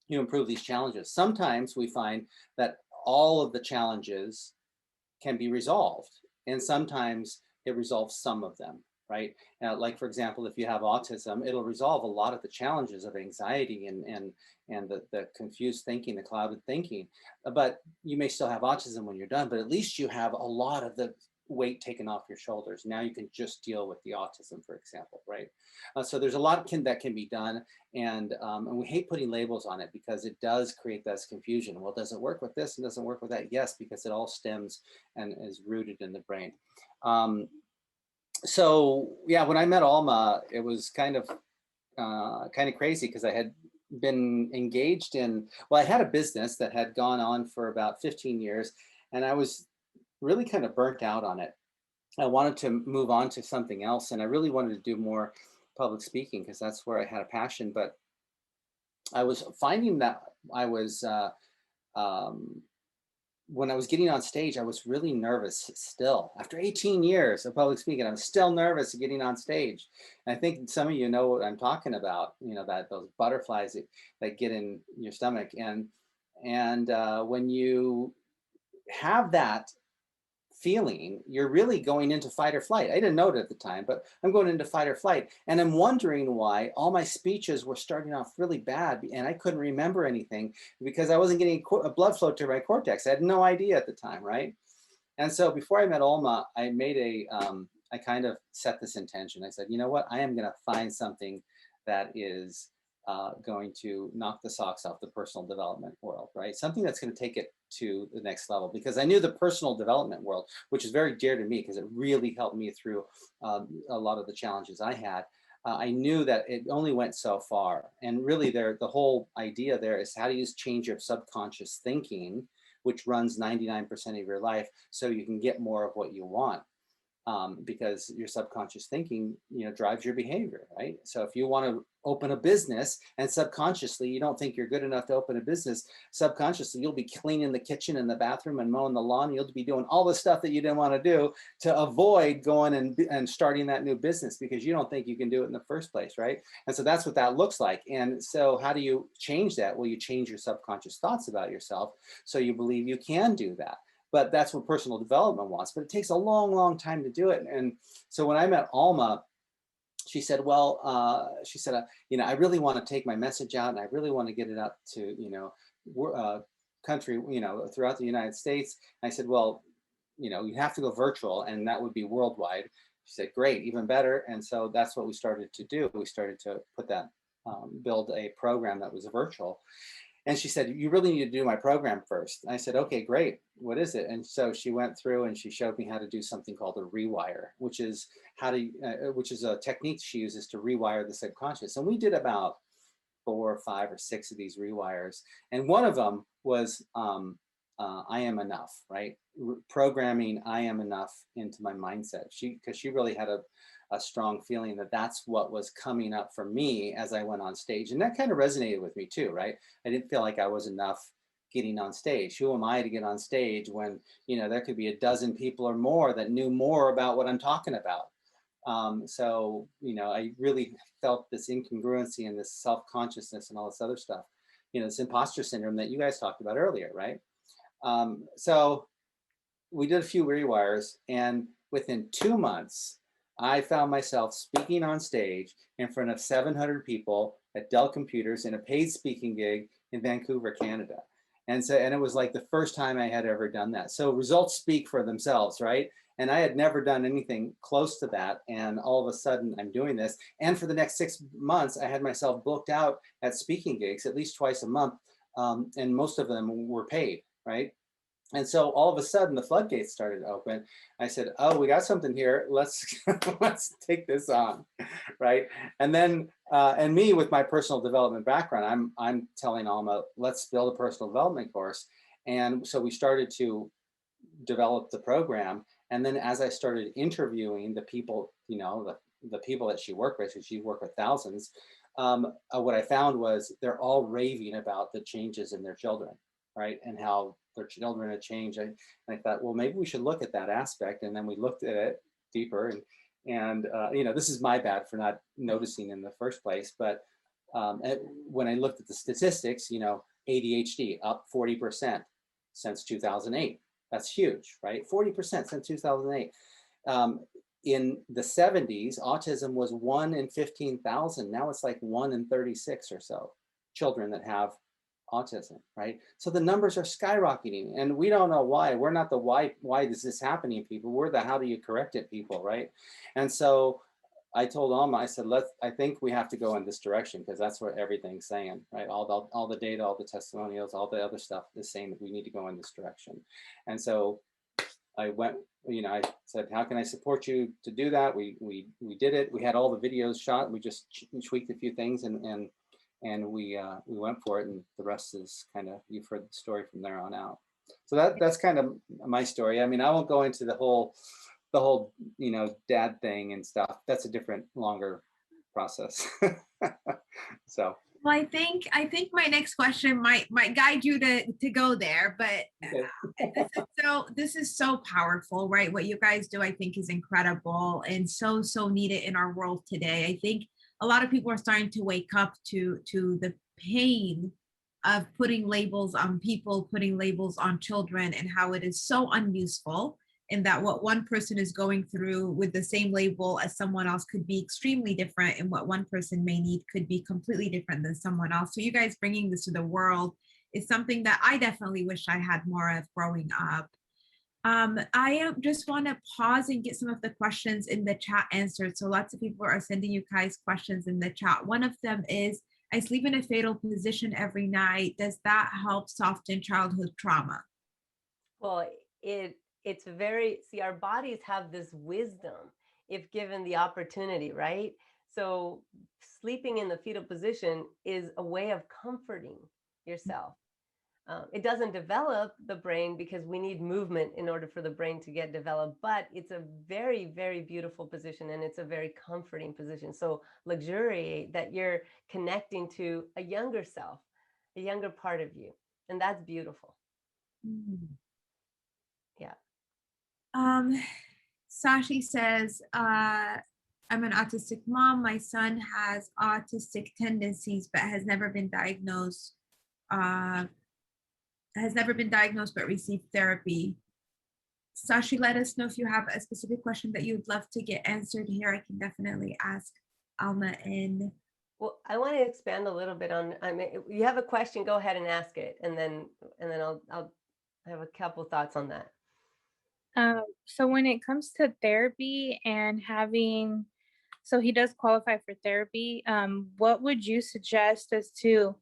Speaker 3: you improve these challenges. Sometimes we find that all of the challenges can be resolved, and sometimes it resolves some of them, right? Like, for example, if you have autism, it'll resolve a lot of the challenges of anxiety and the confused thinking, the clouded thinking. But you may still have autism when you're done, but at least you have a lot of the weight taken off your shoulders. Now you can just deal with the autism, for example, right? So there's a lot that can be done, and we hate putting labels on it because it does create this confusion. Well, does it work with this and doesn't work with that? Yes, because it all stems and is rooted in the brain. So yeah, when I met Alma, it was kind of crazy because I had been engaged in, well, I had a business that had gone on for about 15 years, and I was really kind of burnt out on it. I wanted to move on to something else, and I really wanted to do more public speaking because that's where I had a passion. But I was finding that I was, when I was getting on stage, I was really nervous still. After 18 years of public speaking, I'm still nervous getting on stage. And I think some of you know what I'm talking about, you know, that those butterflies that get in your stomach. And when you have that feeling, you're really going into fight or flight. I didn't know it at the time, but I'm going into fight or flight. And I'm wondering why all my speeches were starting off really bad and I couldn't remember anything because I wasn't getting blood flow to my cortex. I had no idea at the time, right? And so before I met Alma, I made I kind of set this intention. I said, you know what? I am going to find something that is going to knock the socks off the personal development world, right? Something that's going to take it to the next level, because I knew the personal development world, which is very dear to me because it really helped me through a lot of the challenges I had. I knew that it only went so far. And really the whole idea there is how do you change your subconscious thinking, which runs 99% of your life, so you can get more of what you want. Because your subconscious thinking, you know, drives your behavior, right? So if you want to open a business and subconsciously you don't think you're good enough to open a business, subconsciously you'll be cleaning the kitchen and the bathroom and mowing the lawn. You'll be doing all the stuff that you didn't want to do to avoid going and starting that new business because you don't think you can do it in the first place, right? And so that's what that looks like. And so how do you change that? Well, you change your subconscious thoughts about yourself so you believe you can do that. But that's what personal development wants. But it takes a long, long time to do it. And so when I met Alma, she said, well, you know, I really want to take my message out and I really want to get it out to, you know, country, you know, throughout the United States. And I said, well, you know, you have to go virtual and that would be worldwide. She said, great, even better. And so that's what we started to do. We started to put that, build a program that was virtual. And she said, you really need to do my program first. And I said, okay, great. What is it? And so she went through and she showed me how to do something called a rewire, which is which is a technique she uses to rewire the subconscious. And we did about 4 or 5 or 6 of these rewires. And one of them was I am enough, right? Programming I am enough into my mindset. Because she really had a strong feeling that that's what was coming up for me as I went on stage. And that kind of resonated with me too, right? I didn't feel like I was enough getting on stage. Who am I to get on stage when, you know, there could be a dozen people or more that knew more about what I'm talking about. So, you know, I really felt this incongruency and this self-consciousness and all this other stuff, you know, this imposter syndrome that you guys talked about earlier, right? So we did a few rewires, and within 2 months, I found myself speaking on stage in front of 700 people at Dell Computers in a paid speaking gig in Vancouver, Canada. And so, and it was like the first time I had ever done that. So results speak for themselves, right? And I had never done anything close to that. And all of a sudden I'm doing this. And for the next 6 months, I had myself booked out at speaking gigs at least twice a month. And most of them were paid, right? And so all of a sudden the floodgates started to open. I said, oh, we got something here. Let's take this on, right? And then, and me with my personal development background, I'm telling Alma, let's build a personal development course. And so we started to develop the program. And then as I started interviewing the people, you know, the people that she worked with, she worked with thousands, what I found was they're all raving about the changes in their children, right? And how their children had changed. I thought, well, maybe we should look at that aspect. And then we looked at it deeper. And you know, this is my bad for not noticing in the first place. But when I looked at the statistics, you know, ADHD up 40% since 2008. That's huge, right? 40% since 2008. In the 70s, autism was 1 in 15,000. Now it's like 1 in 36 or so children that have autism, right? So the numbers are skyrocketing, and we don't know why. We're not the why is this happening people. We're the how do you correct it people, right? And so I told Alma, I said, I think we have to go in this direction, because that's what everything's saying, right? All the data, all the testimonials, all the other stuff is saying that we need to go in this direction. And so I went, I said, how can I support you to do that? We did it. We had all the videos shot. We just tweaked a few things, and we went for it, and the rest is kind of, you've heard the story from there on out. So that's kind of my story. I mean, I won't go into the whole dad thing and stuff. That's a different, longer process. So.
Speaker 1: Well, I think my next question might guide you to go there, but okay. This is so powerful, right? What you guys do, I think, is incredible and so needed in our world today. I think a lot of people are starting to wake up to the pain of putting labels on people, putting labels on children, and how it is so unuseful. And that what one person is going through with the same label as someone else could be extremely different, and what one person may need could be completely different than someone else. So you guys bringing this to the world is something that I definitely wish I had more of growing up. I just want to pause and get some of the questions in the chat answered. So lots of people are sending you guys questions in the chat. One of them is, I sleep in a fetal position every night. Does that help soften childhood trauma?
Speaker 2: Well, it's very, see, our bodies have this wisdom if given the opportunity, right? So sleeping in the fetal position is a way of comforting yourself. It doesn't develop the brain, because we need movement in order for the brain to get developed, but it's a very, very beautiful position, and it's a very comforting position. So luxuriate that you're connecting to a younger self, a younger part of you, and that's beautiful. Yeah.
Speaker 1: Sashi says, I'm an autistic mom. My son has autistic tendencies, but has never been diagnosed. But received therapy. Sashi, let us know if you have a specific question that you'd love to get answered here. I can definitely ask Alma in.
Speaker 2: Well, I want to expand a little bit on, I mean, you have a question, go ahead and ask it, and then I'll have a couple thoughts on that.
Speaker 4: So when it comes to therapy and having, so he does qualify for therapy, what would you suggest as to,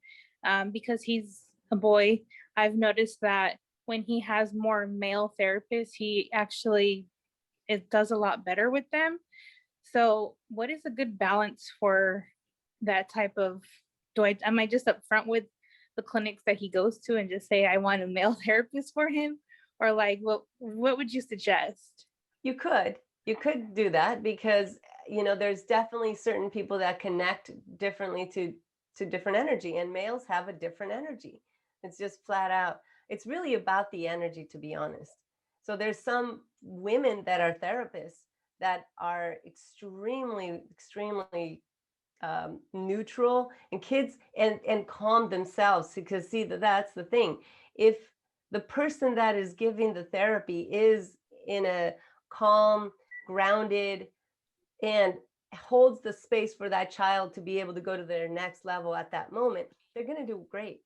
Speaker 4: because he's a boy, I've noticed that when he has more male therapists, it does a lot better with them. So what is a good balance for that type of, am I just upfront with the clinics that he goes to and just say, I want a male therapist for him? Or like, what would you suggest?
Speaker 2: You could do that, because, there's definitely certain people that connect differently to different energy, and males have a different energy. It's just flat out. It's really about the energy, to be honest. So there's some women that are therapists that are extremely neutral and kids and calm themselves, because see, that's the thing. If the person that is giving the therapy is in a calm, grounded, and holds the space for that child to be able to go to their next level at that moment, they're going to do great.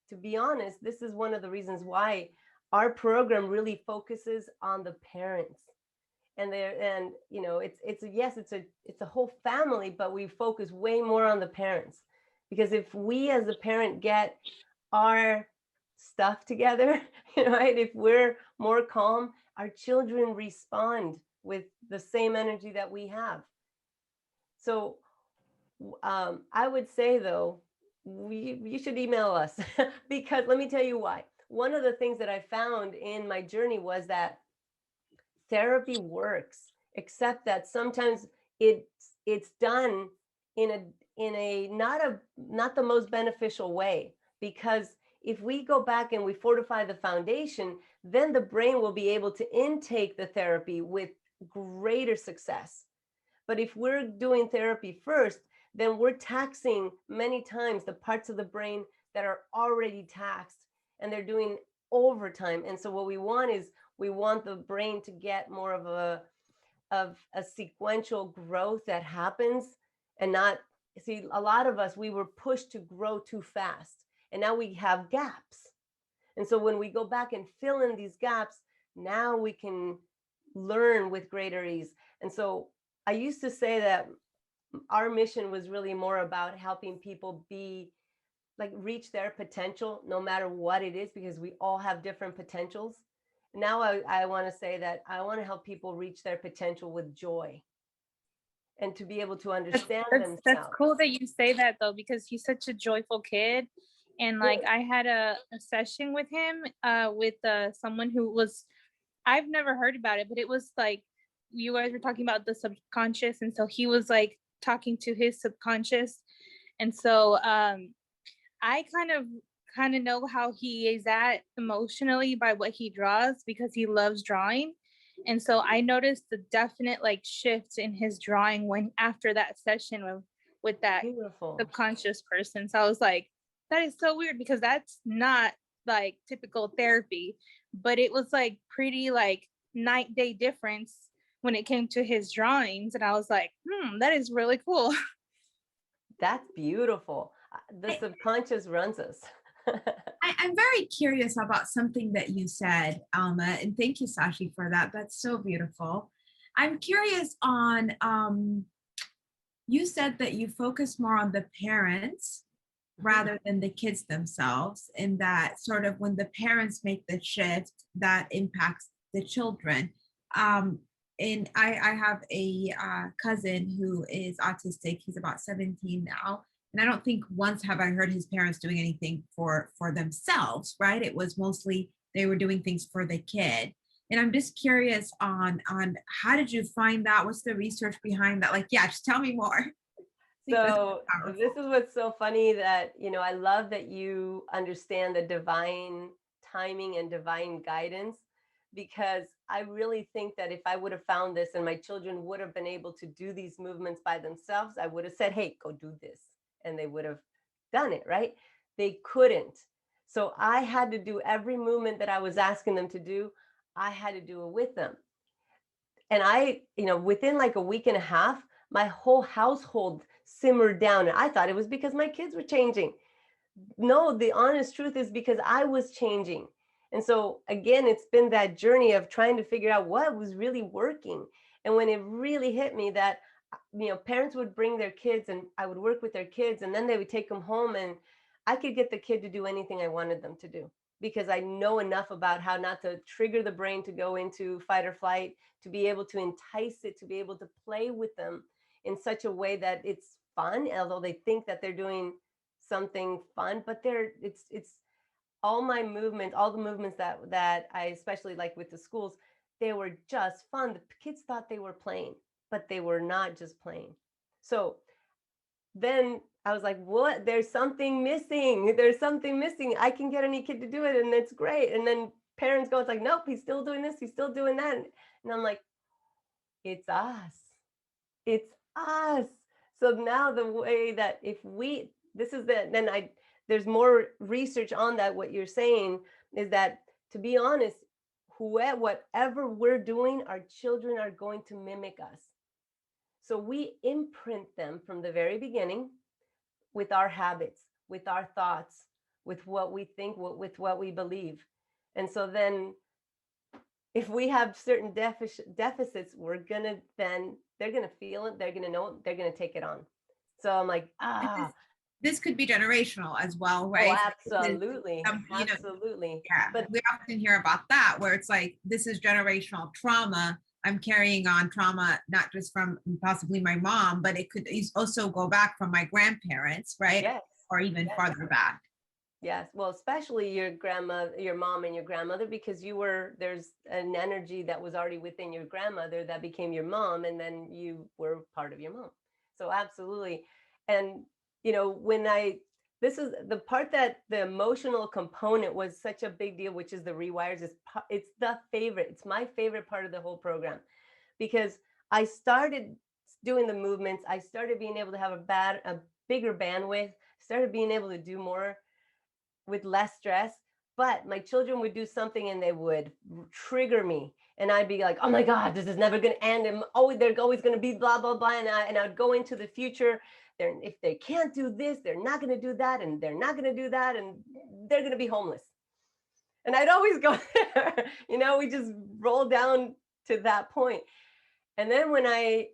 Speaker 2: To be honest, this is one of the reasons why our program really focuses on the parents. And it's a whole family, but we focus way more on the parents, because if we as a parent get our stuff together, right, if we're more calm, our children respond with the same energy that we have. So I would say, though, you should email us because let me tell you why. One of the things that I found in my journey was that therapy works, except that sometimes it's done in a not the most beneficial way, because if we go back and we fortify the foundation, then the brain will be able to intake the therapy with greater success. But if we're doing therapy first, then we're taxing many times the parts of the brain that are already taxed, and they're doing overtime. And so what we want is we want the brain to get more of a sequential growth that happens, and not see, a lot of us, we were pushed to grow too fast. And now we have gaps. And so when we go back and fill in these gaps, now we can learn with greater ease. And so I used to say that our mission was really more about helping people be like reach their potential, no matter what it is, because we all have different potentials. Now I want to say that I want to help people reach their potential with joy and to be able to understand themselves.
Speaker 4: That's cool that you say that though, because he's such a joyful kid. And like I had a session with him with someone who was, I've never heard about it, but it was like you guys were talking about the subconscious, and so he was like talking to his subconscious. And so I kind of know how he is at emotionally by what he draws, because he loves drawing. And so I noticed the definite like shifts in his drawing when after that session with that
Speaker 2: Beautiful.
Speaker 4: subconscious person. So I was like, that is so weird, because that's not like typical therapy, but it was like pretty like night day difference when it came to his drawings. And I was like, that is really cool.
Speaker 2: That's beautiful. The subconscious runs us.
Speaker 1: I'm very curious about something that you said, Alma, and thank you, Sashi, for that. That's so beautiful. I'm curious on, you said that you focus more on the parents rather than the kids themselves, and that sort of when the parents make the shift, that impacts the children. And I have a cousin who is autistic. He's about 17 now. And I don't think once have I heard his parents doing anything for themselves, right? It was mostly they were doing things for the kid. And I'm just curious on how did you find that? What's the research behind that? Like, yeah, just tell me more.
Speaker 2: So this is what's so funny that, you know, I love that you understand the divine timing and divine guidance, because I really think that if I would have found this and my children would have been able to do these movements by themselves, I would have said, hey, go do this. And they would have done it, right? They couldn't. So I had to do every movement that I was asking them to do. I had to do it with them. And I, you know, within like a week and a half, my whole household simmered down. And I thought it was because my kids were changing. No, the honest truth is because I was changing. And so again, it's been that journey of trying to figure out what was really working. And when it really hit me that, you know, parents would bring their kids and I would work with their kids, and then they would take them home, and I could get the kid to do anything I wanted them to do, because I know enough about how not to trigger the brain to go into fight or flight, to be able to entice it, to be able to play with them in such a way that it's fun, although they think that they're doing something fun, but it's all my movements, all the movements that I especially like with the schools, they were just fun. The kids thought they were playing, but they were not just playing. So then I was like, what? There's something missing. There's something missing. I can get any kid to do it, and it's great. And then parents go, it's like, nope, he's still doing this. He's still doing that. And I'm like, it's us. It's us. So now the way that if we, this is the, then there's more research on that. What you're saying is that, to be honest, whatever we're doing, our children are going to mimic us. So we imprint them from the very beginning with our habits, with our thoughts, with what we think, with what we believe. And so then if we have certain deficits, they're going to feel it, they're going to know it, they're going to take it on. So I'm like,
Speaker 1: this could be generational as well, right?
Speaker 2: Oh, absolutely. Absolutely.
Speaker 1: Yeah, but we often hear about that, where it's like, this is generational trauma. I'm carrying on trauma, not just from possibly my mom, but it could also go back from my grandparents, right?
Speaker 2: Yes.
Speaker 1: Or even farther back.
Speaker 2: Yes. Well, especially your grandmother, your mom and your grandmother, because there's an energy that was already within your grandmother that became your mom, and then you were part of your mom. So absolutely. And, you know, this is the part that the emotional component was such a big deal, which is the rewires. It's my favorite part of the whole program, because I started doing the movements. I started being able to have a bigger bandwidth, started being able to do more with less stress. But my children would do something and they would trigger me. And I'd be like, oh my God, this is never going to end. And they're always going to be blah, blah, blah. And I would go into the future. If they can't do this, they're not going to do that. And they're not going to do that. And they're going to be homeless. And I'd always go there. We just roll down to that point. And then when I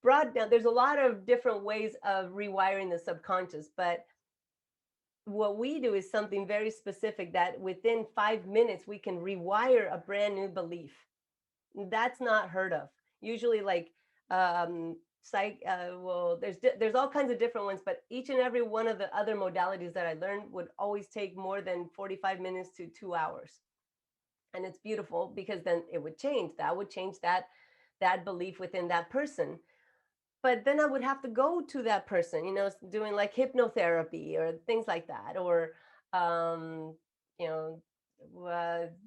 Speaker 2: brought down, there's a lot of different ways of rewiring the subconscious, but what we do is something very specific that within 5 minutes, we can rewire a brand new belief. That's not heard of. Usually like there's all kinds of different ones, but each and every one of the other modalities that I learned would always take more than 45 minutes to 2 hours. And it's beautiful because then it would change. That would change that belief within that person. But then I would have to go to that person, doing like hypnotherapy or things like that. Or,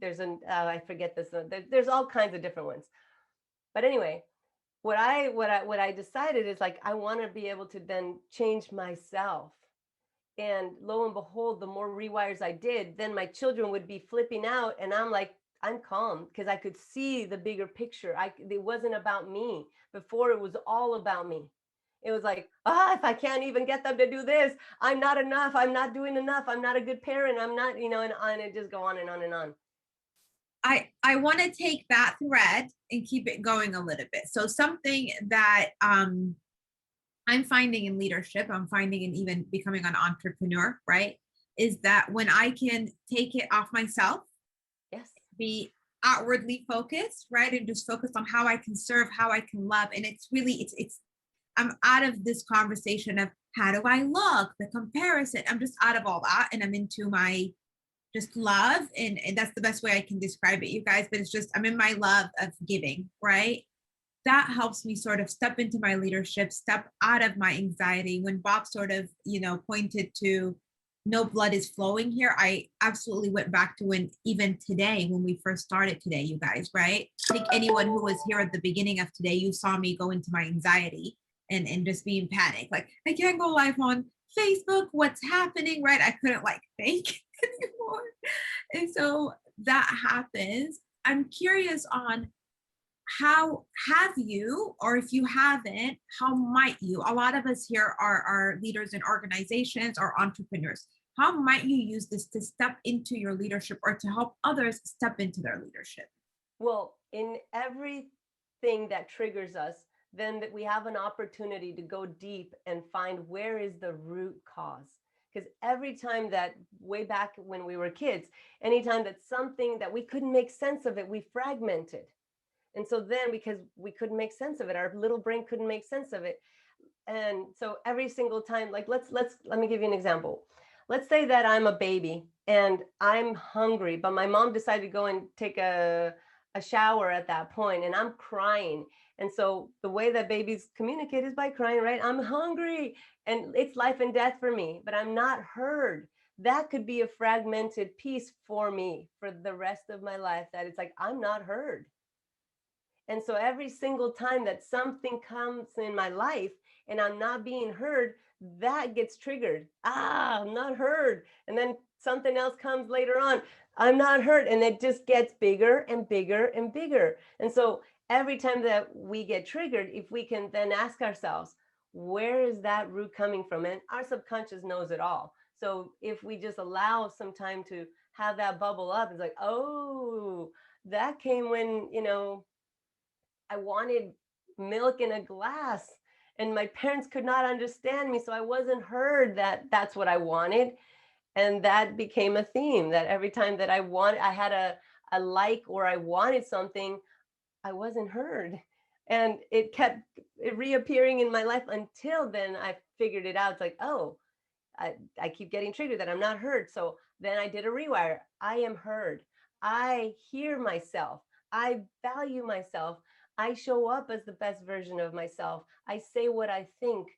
Speaker 2: there's I forget this. There's all kinds of different ones. But anyway, what I decided is like, I want to be able to then change myself. And lo and behold, the more rewires I did, then my children would be flipping out. And I'm like, I'm calm because I could see the bigger picture. It wasn't about me. Before it was all about me. It was like, if I can't even get them to do this, I'm not enough. I'm not doing enough. I'm not a good parent. I'm not, and it just go on and on and on.
Speaker 1: I want to take that thread and keep it going a little bit. So something that I'm finding in leadership, I'm finding in even becoming an entrepreneur, right, is that when I can take it off myself,
Speaker 2: yes,
Speaker 1: be outwardly focused, right, and just focus on how I can serve, how I can love. And it's really, I'm out of this conversation of how do I look, the comparison. I'm just out of all that, and I'm into my just love, and that's the best way I can describe it, you guys. But it's just, I'm in my love of giving, right? That helps me sort of step into my leadership, step out of my anxiety. When Bob sort of, pointed to no blood is flowing here, I absolutely went back to even today, when we first started today, you guys, right? I think anyone who was here at the beginning of today, you saw me go into my anxiety and just be in panic. Like, I can't go live on Facebook. What's happening, right? I couldn't think anymore. And so that happens. I'm curious on how have you, or if you haven't, how might you? A lot of us here are leaders in organizations or entrepreneurs. How might you use this to step into your leadership or to help others step into their leadership?
Speaker 2: Well, in everything that triggers us, then that we have an opportunity to go deep and find where is the root cause. Because every time that, way back when we were kids, anytime that something that we couldn't make sense of it, we fragmented. And so then, because we couldn't make sense of it, our little brain couldn't make sense of it. And so every single time, like, let me give you an example. Let's say that I'm a baby and I'm hungry, but my mom decided to go and take a shower at that point, and I'm crying. And so the way that babies communicate is by crying, right? I'm hungry and it's life and death for me, but I'm not heard. That could be a fragmented piece for me for the rest of my life, that it's like, I'm not heard. And so every single time that something comes in my life and I'm not being heard, that gets triggered. I'm not heard. And then something else comes later on. I'm not heard. And it just gets bigger and bigger and bigger. And so every time that we get triggered, if we can then ask ourselves, where is that root coming from? And our subconscious knows it all. So if we just allow some time to have that bubble up, it's like, oh, that came when, I wanted milk in a glass and my parents could not understand me. So I wasn't heard that that's what I wanted. And that became a theme, that every time that I had a like, or I wanted something, I wasn't heard. And it kept reappearing in my life until then I figured it out. It's like, oh, I keep getting triggered that I'm not heard. So then I did a rewire. I am heard. I hear myself. I value myself. I show up as the best version of myself. I say what I think.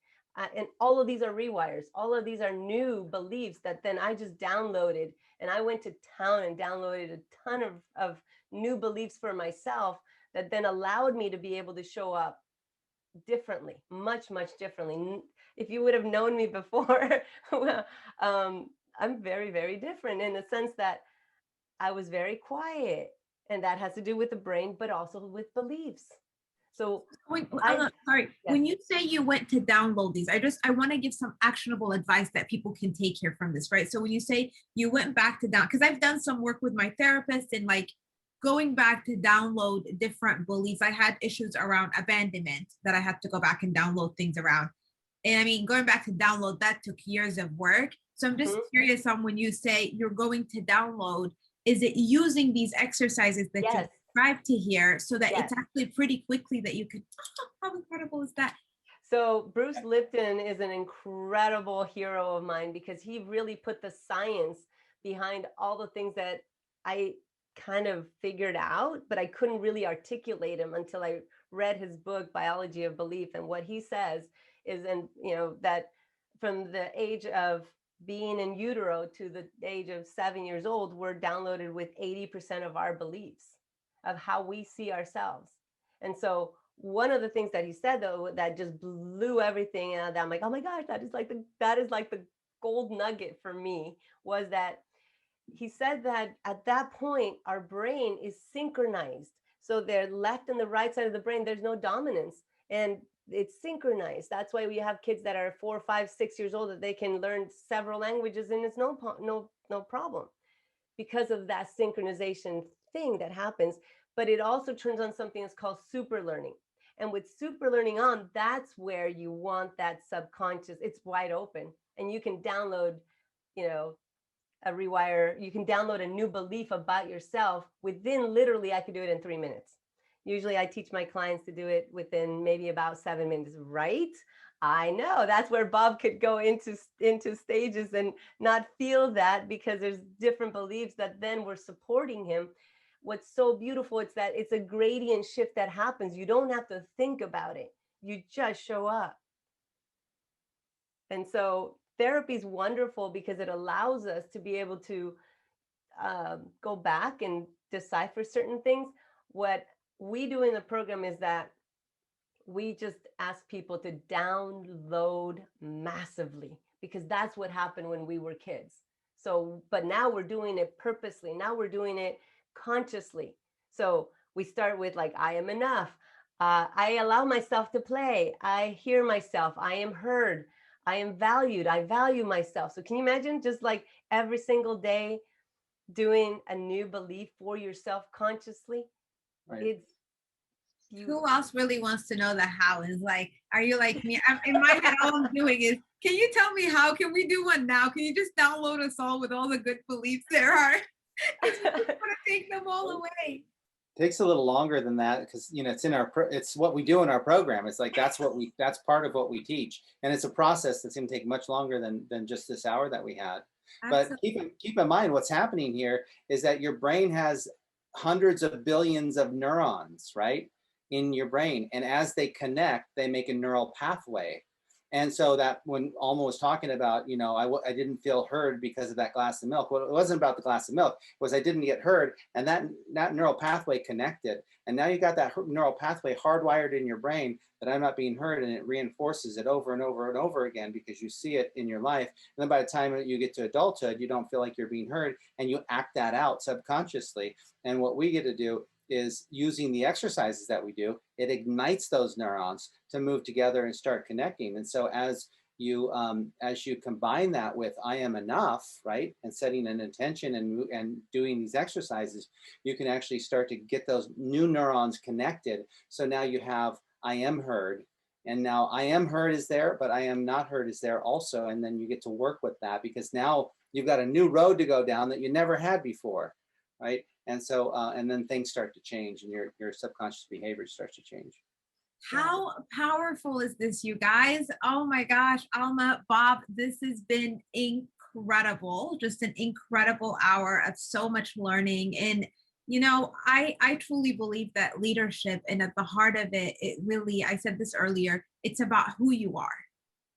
Speaker 2: And all of these are rewires. All of these are new beliefs that then I just downloaded. And I went to town and downloaded a ton of new beliefs for myself that then allowed me to be able to show up differently, much, much differently. If you would have known me before, I'm very, very different in the sense that I was very quiet, and that has to do with the brain, but also with beliefs. So
Speaker 1: Sorry,
Speaker 2: yes.
Speaker 1: when you say you went to download these, I want to give some actionable advice that people can take here from this, right? So when you say you went back to because I've done some work with my therapist and like going back to download different beliefs. I had issues around abandonment that I had to go back and download things around. And I mean, going back to download, that took years of work. So I'm just curious on when you say you're going to download, is it using these exercises that you described to here so that it's actually pretty quickly that you could, how incredible is that?
Speaker 2: So Bruce Lipton is an incredible hero of mine because he really put the science behind all the things that I kind of figured out, but I couldn't really articulate him until I read his book, Biology of Belief. And what he says is, and that from the age of being in utero to the age of 7 years old, we're downloaded with 80% of our beliefs of how we see ourselves. And so one of the things that he said, though, that just blew everything out, that I'm like, oh my gosh, that is like the gold nugget for me, was that he said that at that point, our brain is synchronized. So their left and the right side of the brain, there's no dominance. And it's synchronized. That's why we have kids that are 4, 5, 6 years old that they can learn several languages and it's no problem because of that synchronization thing that happens. But it also turns on something that's called super learning. And with super learning on, that's where you want that subconscious. It's wide open, and you can download, a rewire. You can download a new belief about yourself within, literally, I could do it in 3 minutes. Usually I teach my clients to do it within maybe about 7 minutes, right? I know that's where Bob could go into stages and not feel that, because there's different beliefs that then were supporting him. What's so beautiful, it's that it's a gradient shift that happens. You don't have to think about it. You just show up. And so therapy is wonderful because it allows us to be able to go back and decipher certain things. What we do in the program is that we just ask people to download massively, because that's what happened when we were kids. So, but now we're doing it purposely. Now we're doing it consciously. So we start with like, I am enough. I allow myself to play. I hear myself. I am heard. I am valued. I value myself. So can you imagine just like every single day doing a new belief for yourself consciously?
Speaker 3: Right.
Speaker 1: Who else really wants to know the how? Is like, are you like me? In my head, all I'm doing is, can you tell me how? Can we do one now? Can you just download us all with all the good beliefs there are? I just want to take them all away.
Speaker 3: Takes a little longer than that because it's what we do in our program. It's like that's part of what we teach, and it's a process that's going to take much longer than just this hour that we had. Absolutely. But keep in mind what's happening here is that your brain has hundreds of billions of neurons, right, in your brain, and as they connect, they make a neural pathway. And so that when Alma was talking about, I didn't feel heard because of that glass of milk. Well, it wasn't about the glass of milk. It was I didn't get heard, and that neural pathway connected. And now you got that neural pathway hardwired in your brain that I'm not being heard, and it reinforces it over and over and over again because you see it in your life. And then by the time you get to adulthood, you don't feel like you're being heard, and you act that out subconsciously. And what we get to do is using the exercises that we do, it ignites those neurons to move together and start connecting. And so as you combine that with I am enough, right, and setting an intention and doing these exercises, you can actually start to get those new neurons connected. So now you have I am heard, and now I am heard is there, but I am not heard is there also. And then you get to work with that because now you've got a new road to go down that you never had before, right? And so, and then things start to change and your subconscious behavior starts to change.
Speaker 1: How powerful is this, you guys? Oh my gosh, Alma, Bob, this has been incredible. Just an incredible hour of so much learning. And, I truly believe that leadership, and at the heart of it, it really, I said this earlier, it's about who you are.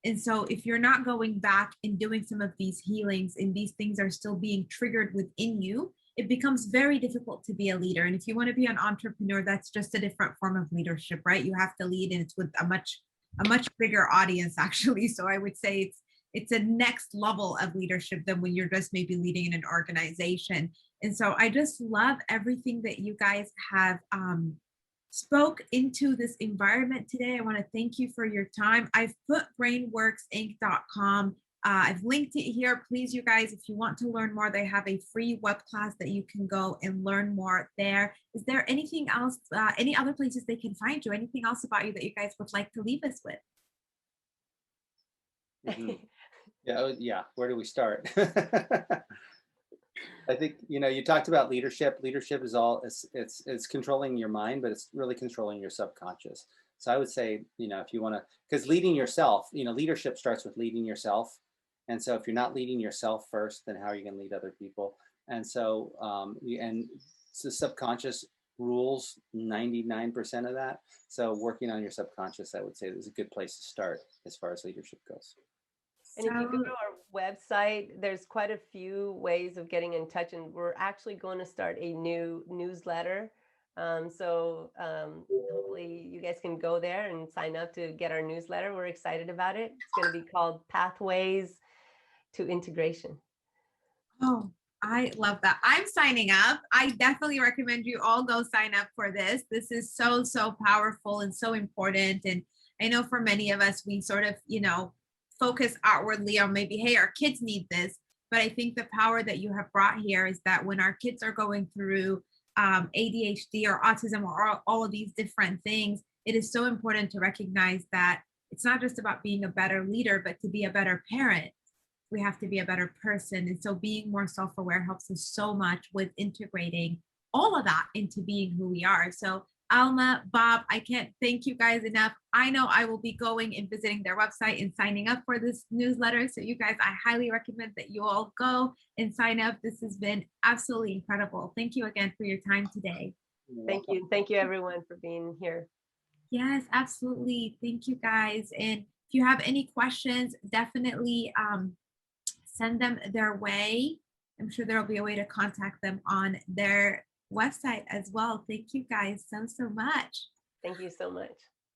Speaker 1: And so if you're not going back and doing some of these healings and these things are still being triggered within you, it becomes very difficult to be a leader. And if you want to be an entrepreneur, that's just a different form of leadership, right? You have to lead, and it's with a much bigger audience, actually. So I would say it's a next level of leadership than when you're just maybe leading in an organization. And so I just love everything that you guys have spoke into this environment today. I want to thank you for your time. I've put brainworxinc.com. I've linked it here. Please, you guys, if you want to learn more, they have a free web class that you can go and learn more there. Is there anything else, any other places they can find you? Anything else about you that you guys would like to leave us with?
Speaker 3: Yeah. Where do we start? I think, you talked about leadership. Leadership is it's controlling your mind, but it's really controlling your subconscious. So I would say, if you want to, because leading yourself, leadership starts with leading yourself. And so if you're not leading yourself first, then how are you going to lead other people? And so, so subconscious rules 99% of that. So working on your subconscious, I would say, is a good place to start as far as leadership goes.
Speaker 2: And if you go to our website, there's quite a few ways of getting in touch, and we're actually going to start a new newsletter. Hopefully you guys can go there and sign up to get our newsletter. We're excited about it. It's going to be called Pathways to Integration.
Speaker 1: Oh, I love that. I'm signing up. I definitely recommend you all go sign up for this. This is so, so powerful and so important. And I know for many of us, we sort of, focus outwardly on maybe, hey, our kids need this. But I think the power that you have brought here is that when our kids are going through ADHD or autism or all of these different things, it is so important to recognize that it's not just about being a better leader, but to be a better parent, we have to be a better person. And so being more self-aware helps us so much with integrating all of that into being who we are. So Alma, Bob, I can't thank you guys enough. I know I will be going and visiting their website and signing up for this newsletter. So you guys, I highly recommend that you all go and sign up. This has been absolutely incredible. Thank you again for your time today.
Speaker 2: Thank you. Thank you, everyone, for being here.
Speaker 1: Yes, absolutely. Thank you, guys. And if you have any questions, definitely send them their way. I'm sure there'll be a way to contact them on their website as well. Thank you guys so much.
Speaker 2: Thank you so much.